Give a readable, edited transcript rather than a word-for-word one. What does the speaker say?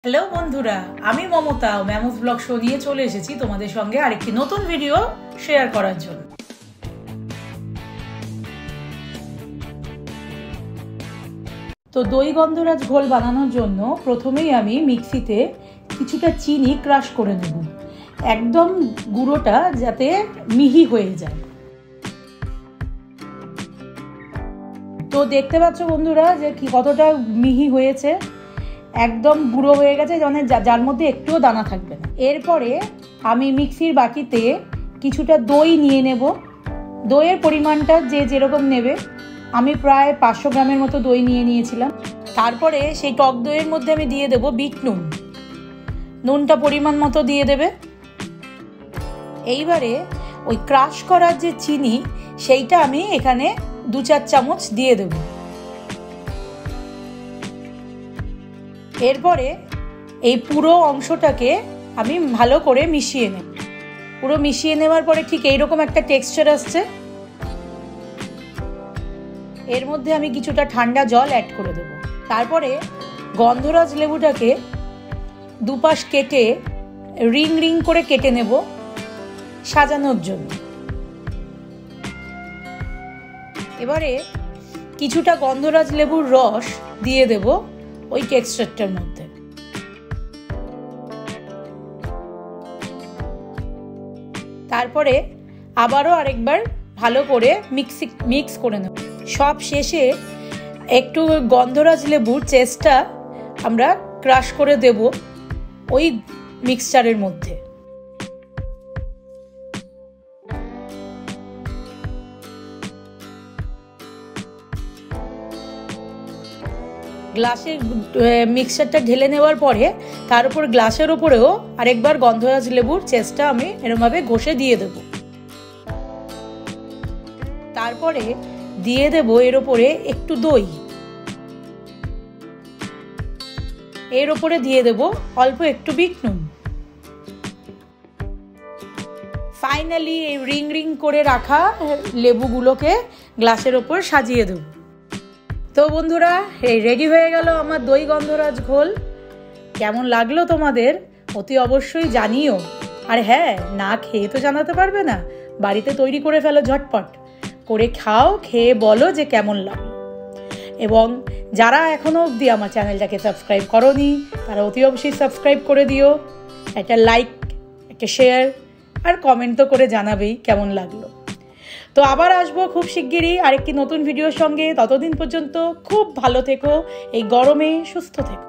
Hello বন্ধুরা, আমি Mamata ম্যামুস blog show নিয়ে চলে এসেছি তোমাদের সঙ্গে আরেকটি নতুন ভিডিও শেয়ার করার জন্য। তো দই গন্ধরাজ ঘোল বানানোর জন্য প্রথমেই আমি মিক্সিতে কিছুটা চিনি ক্রাশ করে নেব, একদম গুঁড়োটা যাতে মিহি হয়ে যায়। তো দেখতে পাচ্ছ বন্ধুরা যে কতটা মিহি হয়েছে, একদম গুঁড়ো হয়ে গেছে, মানে যার মধ্যে একটুও দানা থাকবে না। এরপরে আমি মিক্সির বাটিতে কিছুটা দই নিয়ে নেব। দইয়ের পরিমাণটা যে যেরকম নেবে, আমি প্রায় 500 গ্রামের মতো দই নিয়ে নিয়েছিলাম। তারপরে সেই টক দইয়ের মধ্যে আমি দিয়ে দেব বিট নুন। নুনটা পরিমাণ মতো দিয়ে দেবে। এইবারে ওই ক্রাশ করার যে চিনি, সেইটা আমি এখানে 2-4 চামচ দিয়ে দেব। এরপরে এই পুরো অংশটাকে আমি ভালো করে মিশিয়ে নেব। পুরো মিশিয়ে নেওয়ার পরে ঠিক এইরকম একটা টেক্সচার আসছে। এর মধ্যে আমি কিছুটা ঠান্ডা জল অ্যাড করে দেব। তারপরে গন্ধরাজ লেবুটাকে দুপাশ কেটে রিং রিং করে কেটে নেব সাজানোর জন্য। এবারে কিছুটা গন্ধরাজ লেবুর রস দিয়ে দেব ওই টেক্সচারটার মধ্যে। তারপরে আবারও আরেকবার ভালো করে মিক্স করে নেব। সব শেষে একটু গন্ধরাজ লেবুর চেস্টটা আমরা ক্রাশ করে দেব ওই মিক্সচারের মধ্যে। গ্লাসে মিক্সচারটা ঢেলে নেওয়ার পরে তার উপর গ্লাসের ওপরেও আরেকবার গন্ধরাজ লেবুর চেস্টটা আমি এরকমভাবে ঘষে দিয়ে দেব। তারপরে দিয়ে দেব এর ওপরে একটু দই। এর ওপরে দিয়ে দেব অল্প একটু বিট নুন। ফাইনালি এই রিং রিং করে রাখা লেবুগুলোকে গ্লাসের ওপর সাজিয়ে দেব। তো বন্ধুরা, এই রেডি হয়ে গেল আমার দই গন্ধরাজ ঘোল। কেমন লাগলো তোমাদের অতি অবশ্যই জানিও। আর হ্যাঁ, না খেয়ে তো জানাতে পারবে না, বাড়িতে তৈরি করে ফেলো, ঝটপট করে খাও, খেয়ে বলো যে কেমন লাগলো। এবং যারা এখনো অবধি আমার চ্যানেলটাকে সাবস্ক্রাইব করোনি, তারা অতি অবশ্যই সাবস্ক্রাইব করে দিও। একটা লাইক, একটা শেয়ার আর কমেন্ট তো করে জানাবেই কেমন লাগলো। তো আবার আসবো খুব শিগগিরই আরেকটি নতুন ভিডিওর সঙ্গে। ততদিন পর্যন্ত খুব ভালো থেকো, এই গরমে সুস্থ থেকো।